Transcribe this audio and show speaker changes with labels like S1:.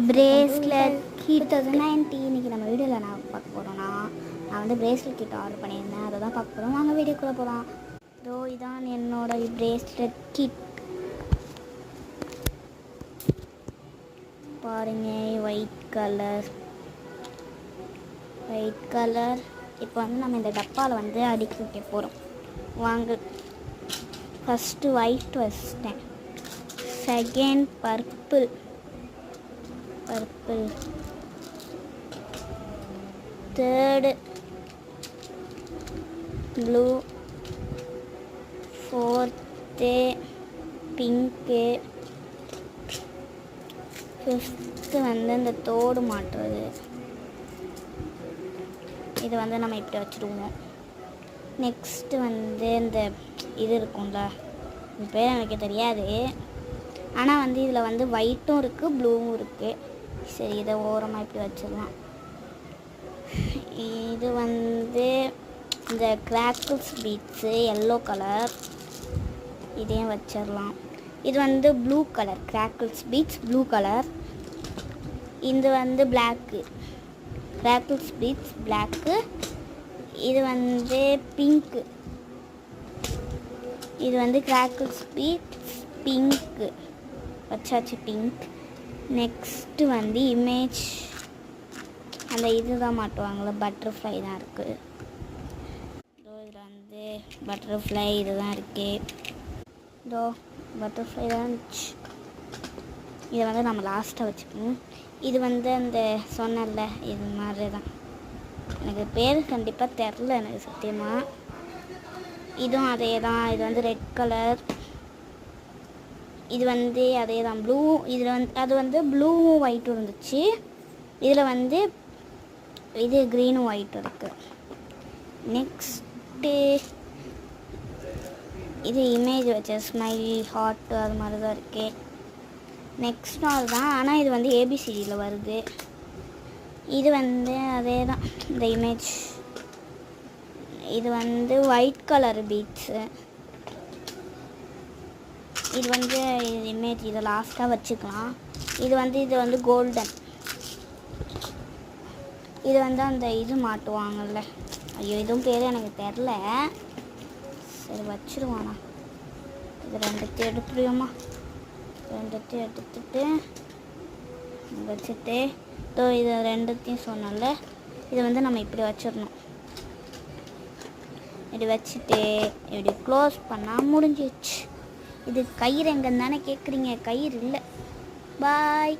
S1: Bracelet kit 2019 இன்றைக்கி நம்ம வீடியோவில் நான் பார்க்க போகிறோன்னா நான் வந்து பிரேஸ்லெட் கிட் ஆர்டர் பண்ணியிருந்தேன். அதை தான் பார்க்க போகிறோம். வாங்க வீடியோக்குள்ளே போகலாம். இதோ இதான் என்னோடய பிரேஸ்லெட் கிட் பாருங்க. White colour. இப்போ வந்து நம்ம இந்த டப்பாவில் வந்து அடுக்கி வைக்க போகிறோம். வாங்க. ஃபஸ்ட்டு ஒயிட் வச்சிட்டேன். Second purple, third blue, fourth pink, fifth வந்து இந்த தோடு மாட்டுறது. இது வந்து நம்ம இப்படி வச்சுடுவோம். நெக்ஸ்ட்டு வந்து இந்த இது இருக்கும்ல, இது பேர் எனக்கு தெரியாது, ஆனால் வந்து இதில் வந்து ஒயிட்டும் இருக்குது ப்ளூவும் இருக்குது. சரி, இதை ஓரமாக இப்படி வச்சிடலாம். இது வந்து இந்த கிராக்கிள்ஸ் பீட்ஸு எல்லோ கலர், இதையும் வச்சிடலாம். இது வந்து blue colour, crackles beads blue colour. இது வந்து பிளாக்கு, கிராக்கிள்ஸ் பீட்ஸ் பிளாக்கு. இது வந்து பிங்க்கு, இது வந்து கிராக்கிள்ஸ் பீட்ஸ் பிங்க்கு வச்சாச்சு, பிங்க். நெக்ஸ்ட்டு வந்து இமேஜ், அந்த இது தான் மாட்டுவாங்களே, பட்டர்ஃப்ளை தான் இருக்குது. இதோ இதில் வந்து பட்டர்ஃப்ளை இது தான் இருக்குது. இதோ பட்டர்ஃப்ளை தான் இருந்துச்சு. இதை வந்து நம்ம லாஸ்ட்டாக வச்சுக்கணும். இது வந்து அந்த சொன்னல இது மாதிரி தான், எனக்கு பேர் கண்டிப்பாக தெரில எனக்கு சத்தியமாக. இதுவும் அதே தான். இது வந்து ரெட் கலர், இது வந்து அதே தான் ப்ளூ. இதில் வந்து அது வந்து ப்ளூவும் ஒயிட்டும் இருந்துச்சு, இதில் வந்து இது க்ரீனும் ஒயிட்டும் இருக்குது. நெக்ஸ்ட்டு இது இமேஜ் வச்ச ஸ்மைலி ஹார்ட் அது மாதிரி தான் இருக்குது. நெக்ஸ்ட் நாள் தான், ஆனால் இது வந்து ஏபிசிடியில் வருது. இது வந்து அதே தான் இந்த இமேஜ். இது வந்து ஒயிட் கலர் பீட்ஸு. இது வந்து இமேஜ், இதை லாஸ்ட்டாக வச்சுக்கலாம். இது வந்து கோல்டன். இது வந்து அந்த இது மாட்டுவாங்கல்ல, ஐயோ இதுவும் பேர் எனக்கு தெரில. சரி வச்சுருவானா. இது ரெண்டுத்தையும் எடுத்துருவோமா, ரெண்டுத்தையும் எடுத்துட்டு வச்சுட்டு இது ரெண்டுத்தையும் சொன்னல, இதை வந்து நம்ம இப்படி வச்சிடணும். இப்படி வச்சுட்டு இப்படி க்ளோஸ் பண்ணால் முடிஞ்சிச்சு. இது கயிறு எங்கன்னு தானே கேட்குறீங்க, கயிறு இல்லை. பாய்.